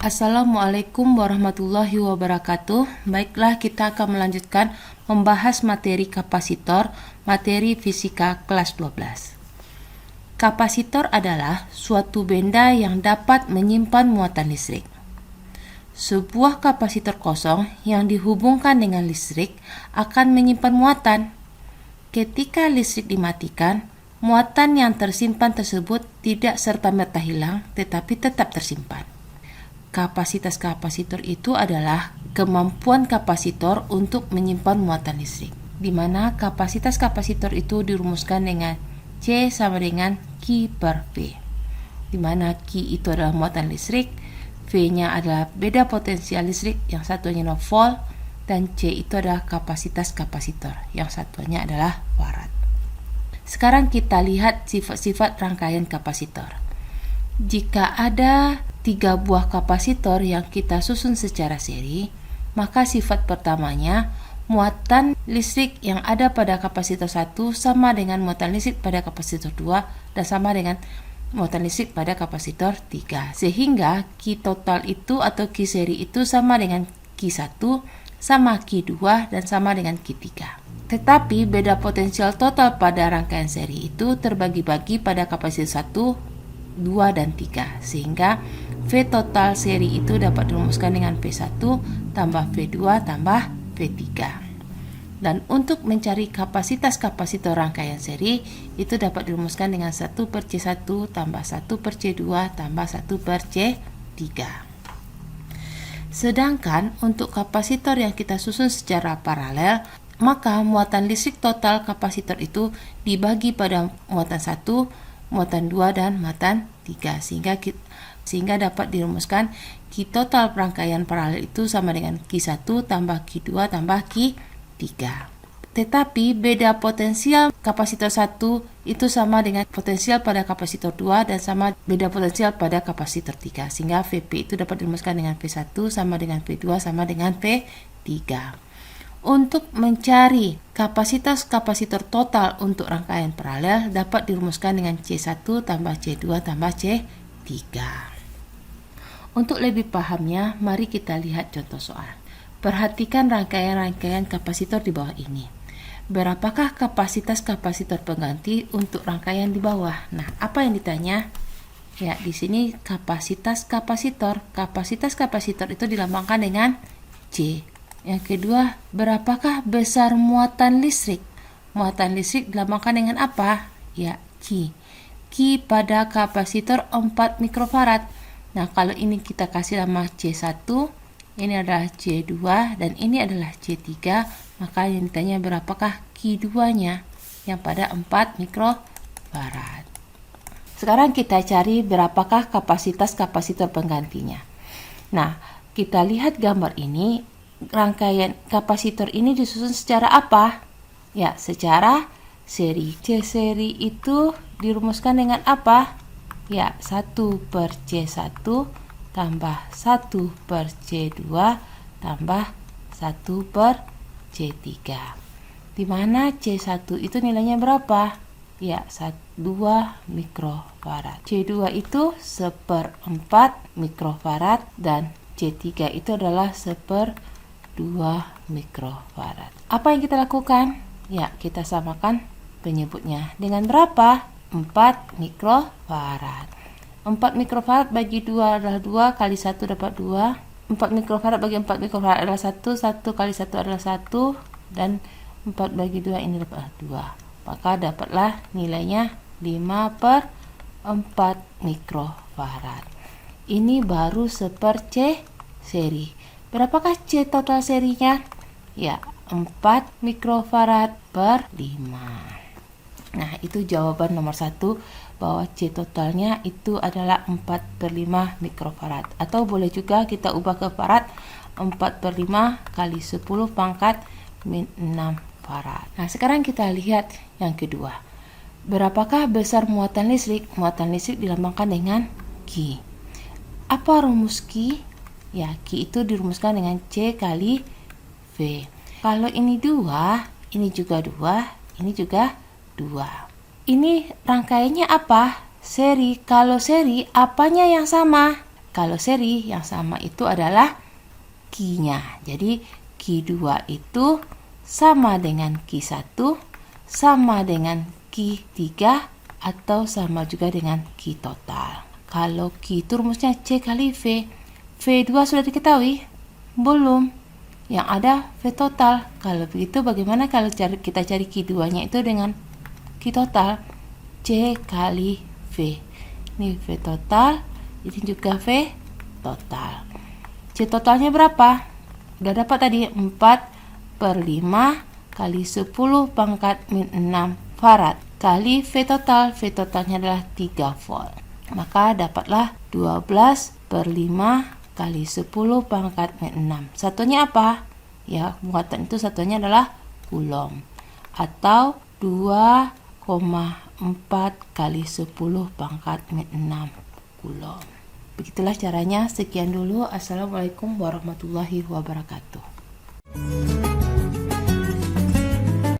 Assalamualaikum warahmatullahi wabarakatuh. Baiklah, kita akan melanjutkan membahas materi kapasitor, materi fisika kelas 12. Kapasitor adalah suatu benda yang dapat menyimpan muatan listrik. Sebuah kapasitor kosong yang dihubungkan dengan listrik akan menyimpan muatan. Ketika listrik dimatikan, muatan yang tersimpan tersebut tidak serta-merta hilang, tetapi tetap tersimpan. Kapasitas kapasitor itu adalah kemampuan kapasitor untuk menyimpan muatan listrik, di mana kapasitas kapasitor itu dirumuskan dengan C sama dengan Q per V, di mana Q itu adalah muatan listrik, V-nya adalah beda potensial listrik, yang satunya adalah volt, dan C itu adalah kapasitas kapasitor, yang satunya adalah farad. Sekarang kita lihat sifat-sifat rangkaian kapasitor. Jika ada 3 buah kapasitor yang kita susun secara seri, maka sifat pertamanya, muatan listrik yang ada pada kapasitor 1 sama dengan muatan listrik pada kapasitor 2 dan sama dengan muatan listrik pada kapasitor 3. Sehingga Q total itu atau Q seri itu sama dengan Q1, sama Q2 dan sama dengan Q3. Tetapi beda potensial total pada rangkaian seri itu terbagi-bagi pada kapasitor 1, 2, dan 3, sehingga V total seri itu dapat dirumuskan dengan V1 tambah V2 tambah V3. Dan untuk mencari kapasitas kapasitor rangkaian seri itu dapat dirumuskan dengan 1 per C1 tambah 1 per C2 tambah 1 per C3. Sedangkan untuk kapasitor yang kita susun secara paralel, maka muatan listrik total kapasitor itu dibagi pada muatan 1, muatan 2, dan muatan 3, sehingga dapat dirumuskan Q total rangkaian paralel itu sama dengan Q1 tambah Q2 tambah Q3. Tetapi beda potensial kapasitor 1 itu sama dengan potensial pada kapasitor 2 dan sama beda potensial pada kapasitor 3, sehingga Vp itu dapat dirumuskan dengan V1 sama dengan V2 sama dengan V3. Untuk mencari kapasitas kapasitor total untuk rangkaian paralel dapat dirumuskan dengan C1 tambah C2 tambah C3. Untuk lebih pahamnya, mari kita lihat contoh soal. Perhatikan rangkaian-rangkaian kapasitor di bawah ini. Berapakah kapasitas kapasitor pengganti untuk rangkaian di bawah? Nah, apa yang ditanya? Ya, di sini kapasitas kapasitor. Kapasitas kapasitor itu dilambangkan dengan C. Yang kedua, berapakah besar muatan listrik? Muatan listrik dilambangkan dengan apa? Ya, Q. Q pada kapasitor 4 mikrofarad. Nah, kalau ini kita kasih nama C1, ini adalah C2, dan ini adalah C3, maka yang ditanya berapakah Q2-nya yang pada 4 mikrofarad. Sekarang kita cari berapakah kapasitas kapasitor penggantinya. Nah, kita lihat gambar ini. Rangkaian kapasitor ini disusun secara apa? Ya, secara seri. C seri itu dirumuskan dengan apa? Ya, 1 per C1 tambah 1 per C2 tambah 1 per C3. Di mana C1 itu nilainya berapa? Ya, 2 mikrofarad. C2 itu 1/4 mikrofarad dan C3 itu adalah 1/2 mikrofarad. Apa yang kita lakukan? Ya, kita samakan penyebutnya dengan berapa? 4 mikrofarad. 4 mikrofarad bagi 2 adalah 2, kali 1 dapat 2. 4 mikrofarad bagi 4 mikrofarad adalah 1, 1 kali 1 adalah 1, dan 4 bagi 2 ini dapat 2. Maka dapatlah nilainya 5/4 mikrofarad. Ini baru C seri. Berapakah C total serinya? Ya, 4 mikrofarad per 5. Nah, itu jawaban nomor 1, bahwa C totalnya itu adalah 4/5 mikrofarad. Atau boleh juga kita ubah ke farad, 4/5 kali 10 pangkat min 6 farad. Nah, sekarang kita lihat yang kedua. Berapakah besar muatan listrik? Muatan listrik dilambangkan dengan Q. Apa rumus Q? Ya, Q itu dirumuskan dengan C kali V. Kalau ini 2, ini juga 2, ini juga 2. Ini rangkaiannya apa? Seri. Kalau seri, apanya yang sama? Kalau seri yang sama itu adalah Q-nya. Jadi Q2 itu sama dengan Q1, sama dengan Q3, atau sama juga dengan Q total. Kalau Q itu rumusnya C kali V. V2 sudah diketahui? Belum. Yang ada V total. Kalau begitu bagaimana kalau kita cari Q2-nya itu dengan Q total? C kali V. Ini V total, ini juga V total. C totalnya berapa? Udah dapat tadi 4/5 kali 10 pangkat min 6 farad kali V total. V totalnya adalah 3 volt. Maka dapatlah 12/5 kali 10 pangkat min 6. Satunya apa? Ya, muatan itu satunya adalah Coulomb. Atau 2,4 kali 10 pangkat min 6 Coulomb. Begitulah caranya. Sekian dulu. Assalamualaikum warahmatullahi wabarakatuh.